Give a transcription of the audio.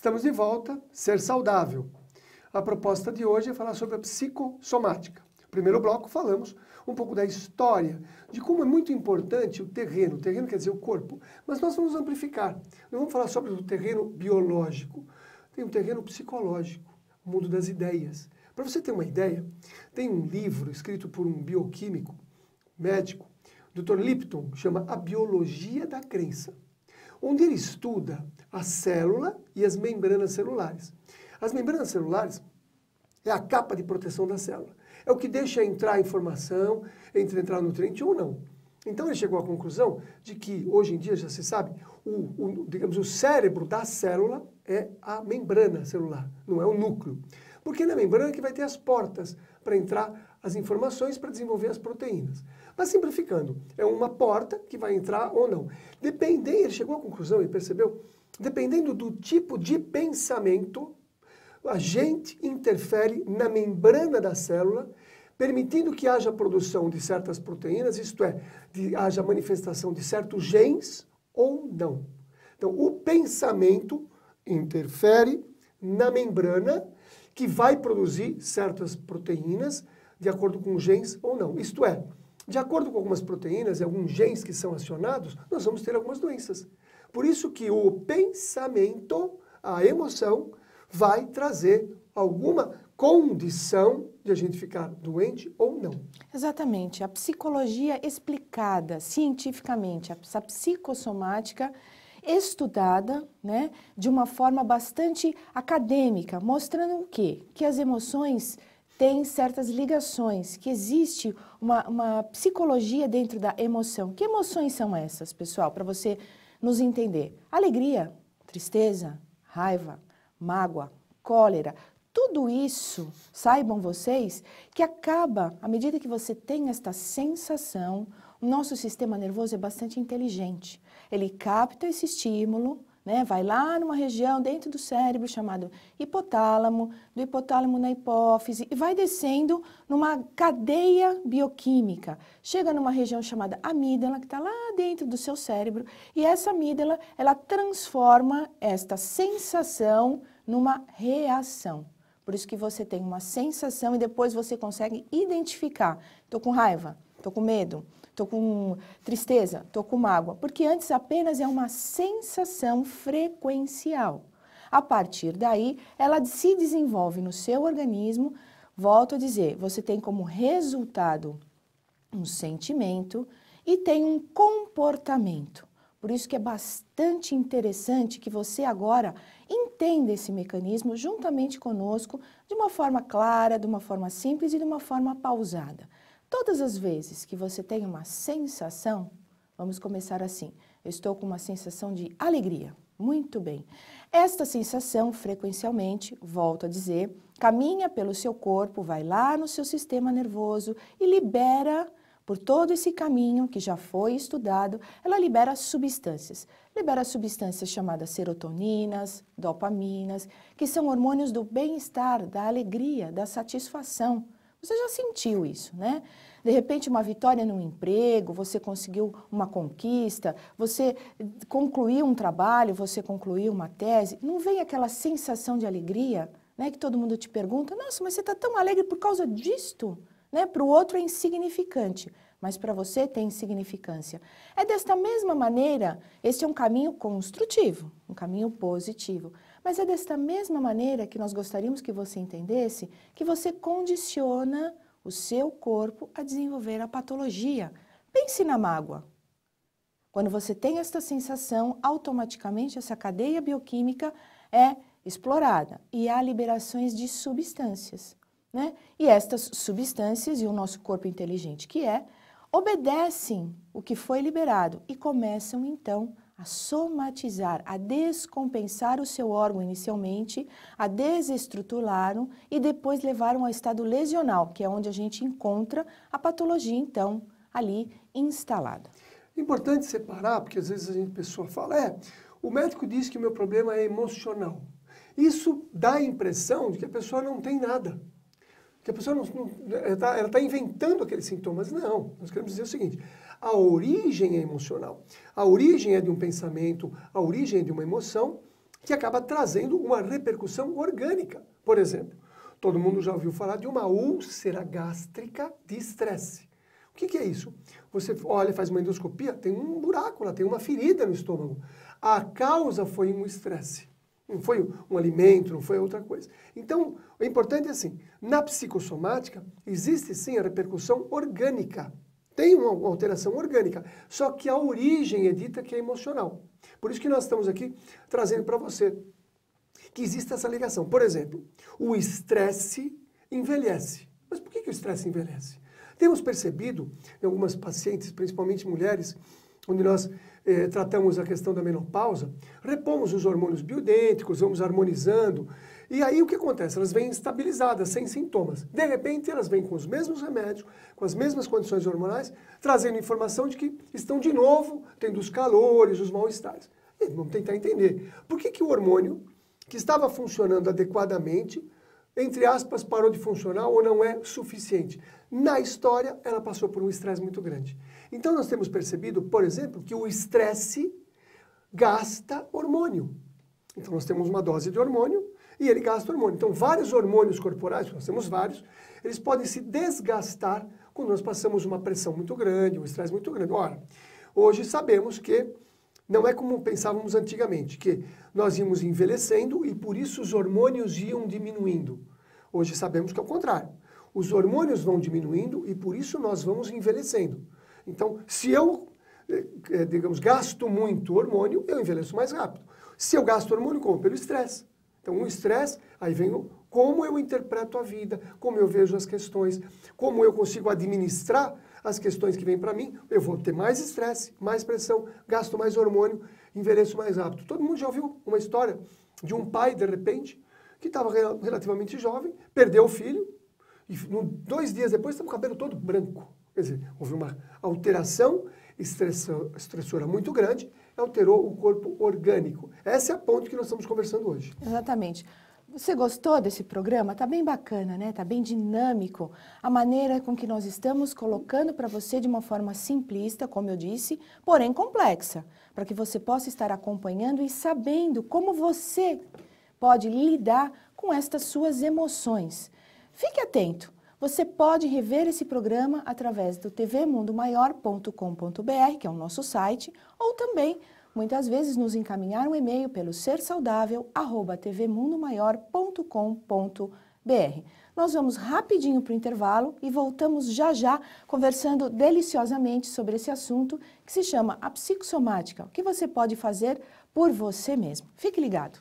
Estamos de volta, Ser Saudável. A proposta de hoje é falar sobre a psicossomática. No primeiro bloco falamos um pouco da história, de como é muito importante o terreno quer dizer o corpo, mas nós vamos amplificar. Não vamos falar sobre o terreno biológico, tem um terreno psicológico, o mundo das ideias. Para você ter uma ideia, tem um livro escrito por um bioquímico, médico, Dr. Lipton, que chama A Biologia da Crença, onde ele estuda a célula e as membranas celulares. As membranas celulares é a capa de proteção da célula. É o que deixa entrar a informação, entrar nutriente ou não. Então ele chegou à conclusão de que, hoje em dia, já se sabe, digamos, o cérebro da célula é a membrana celular, não é o núcleo. Porque na membrana que vai ter as portas para entrar as informações para desenvolver as proteínas. Mas simplificando, é uma porta que vai entrar ou não. Ele chegou à conclusão e percebeu, dependendo do tipo de pensamento, a gente interfere na membrana da célula, permitindo que haja produção de certas proteínas, isto é, haja manifestação de certos genes ou não. Então, o pensamento interfere na membrana que vai produzir certas proteínas de acordo com genes ou não. Isto é, de acordo com algumas proteínas e alguns genes que são acionados, nós vamos ter algumas doenças. Por isso que o pensamento, a emoção, vai trazer alguma condição de a gente ficar doente ou não. Exatamente. A psicologia explicada cientificamente, essa psicossomática estudada, né, de uma forma bastante acadêmica, mostrando o quê? Que as emoções têm certas ligações, que existe uma psicologia dentro da emoção. Que emoções são essas, pessoal, para você nos entender? Alegria, tristeza, raiva, mágoa, cólera, tudo isso, saibam vocês, que acaba, à medida que você tem esta sensação, o nosso sistema nervoso é bastante inteligente. Ele capta esse estímulo, né, vai lá numa região dentro do cérebro chamado hipotálamo, do hipotálamo na hipófise e vai descendo numa cadeia bioquímica. Chega numa região chamada amígdala, que está lá dentro do seu cérebro, e essa amígdala, ela transforma esta sensação numa reação. Por isso que você tem uma sensação e depois você consegue identificar. Estou com raiva, estou com medo, estou com tristeza, estou com mágoa. Porque antes apenas é uma sensação frequencial. A partir daí, ela se desenvolve no seu organismo. Volto a dizer, você tem como resultado um sentimento e tem um comportamento. Por isso que é bastante interessante que você agora entenda esse mecanismo juntamente conosco de uma forma clara, de uma forma simples e de uma forma pausada. Todas as vezes que você tem uma sensação, vamos começar assim, eu estou com uma sensação de alegria. Muito bem. Esta sensação, frequencialmente, volto a dizer, caminha pelo seu corpo, vai lá no seu sistema nervoso e libera, por todo esse caminho que já foi estudado, ela libera substâncias. Libera substâncias chamadas serotoninas, dopaminas, que são hormônios do bem-estar, da alegria, da satisfação. Você já sentiu isso, né? De repente, uma vitória no emprego, você conseguiu uma conquista, você concluiu um trabalho, você concluiu uma tese. Não vem aquela sensação de alegria, né? Que todo mundo te pergunta, nossa, mas você está tão alegre por causa disto? Né? Para o outro é insignificante, mas para você tem significância. É desta mesma maneira, este é um caminho construtivo, um caminho positivo. Mas é desta mesma maneira que nós gostaríamos que você entendesse que você condiciona o seu corpo a desenvolver a patologia. Pense na mágoa. Quando você tem esta sensação, automaticamente essa cadeia bioquímica é explorada e há liberações de substâncias, né? E estas substâncias, e o nosso corpo inteligente que é, obedecem o que foi liberado e começam então a somatizar, a descompensar o seu órgão inicialmente, a desestruturá-lo e depois levar-o ao estado lesional, que é onde a gente encontra a patologia então ali instalada. É importante separar, porque às vezes a pessoa fala, o médico disse que o meu problema é emocional. Isso dá a impressão de que a pessoa não tem nada. Que a pessoa ela está inventando aqueles sintomas. Não, nós queremos dizer o seguinte, a origem é emocional, a origem é de um pensamento, a origem é de uma emoção, que acaba trazendo uma repercussão orgânica. Por exemplo, todo mundo já ouviu falar de uma úlcera gástrica de estresse. O que é isso? Você olha, faz uma endoscopia, tem um buraco lá, tem uma ferida no estômago. A causa foi um estresse. Não foi um alimento, não foi outra coisa. Então, o importante é assim, na psicossomática, existe sim a repercussão orgânica. Tem uma alteração orgânica, só que a origem é dita que é emocional. Por isso que nós estamos aqui trazendo para você que existe essa ligação. Por exemplo, o estresse envelhece. Mas por que o estresse envelhece? Temos percebido em algumas pacientes, principalmente mulheres, onde nós tratamos a questão da menopausa, repomos os hormônios bioidênticos, vamos harmonizando, e aí o que acontece? Elas vêm estabilizadas, sem sintomas. De repente, elas vêm com os mesmos remédios, com as mesmas condições hormonais, trazendo informação de que estão de novo tendo os calores, os mal-estares. Vamos tentar entender. Por que o hormônio, que estava funcionando adequadamente, entre aspas, parou de funcionar ou não é suficiente? Na história, ela passou por um estresse muito grande. Então, nós temos percebido, por exemplo, que o estresse gasta hormônio. Então, nós temos uma dose de hormônio e ele gasta hormônio. Então, vários hormônios corporais, nós temos vários, eles podem se desgastar quando nós passamos uma pressão muito grande, um estresse muito grande. Ora, hoje sabemos que não é como pensávamos antigamente, que nós íamos envelhecendo e por isso os hormônios iam diminuindo. Hoje sabemos que é o contrário. Os hormônios vão diminuindo e por isso nós vamos envelhecendo. Então, se eu, digamos, gasto muito hormônio, eu envelheço mais rápido. Se eu gasto hormônio, como? Pelo estresse. Então, o estresse, aí vem como eu interpreto a vida, como eu vejo as questões, como eu consigo administrar as questões que vêm para mim, eu vou ter mais estresse, mais pressão, gasto mais hormônio, envelheço mais rápido. Todo mundo já ouviu uma história de um pai, de repente, que estava relativamente jovem, perdeu o filho, e 2 dias depois está com o cabelo todo branco. Quer dizer, houve uma alteração estressora muito grande, alterou o corpo orgânico. Essa é a ponto que nós estamos conversando hoje. Exatamente. Você gostou desse programa? Tá bem bacana, né? Tá bem dinâmico. A maneira com que nós estamos colocando para você de uma forma simplista, como eu disse, porém complexa, para que você possa estar acompanhando e sabendo como você pode lidar com estas suas emoções. Fique atento. Você pode rever esse programa através do tvmundomaior.com.br, que é o nosso site, ou também, muitas vezes, nos encaminhar um e-mail pelo sersaudável@tvmundomaior.com.br. Nós vamos rapidinho para o intervalo e voltamos já já conversando deliciosamente sobre esse assunto que se chama a psicossomática, o que você pode fazer por você mesmo. Fique ligado.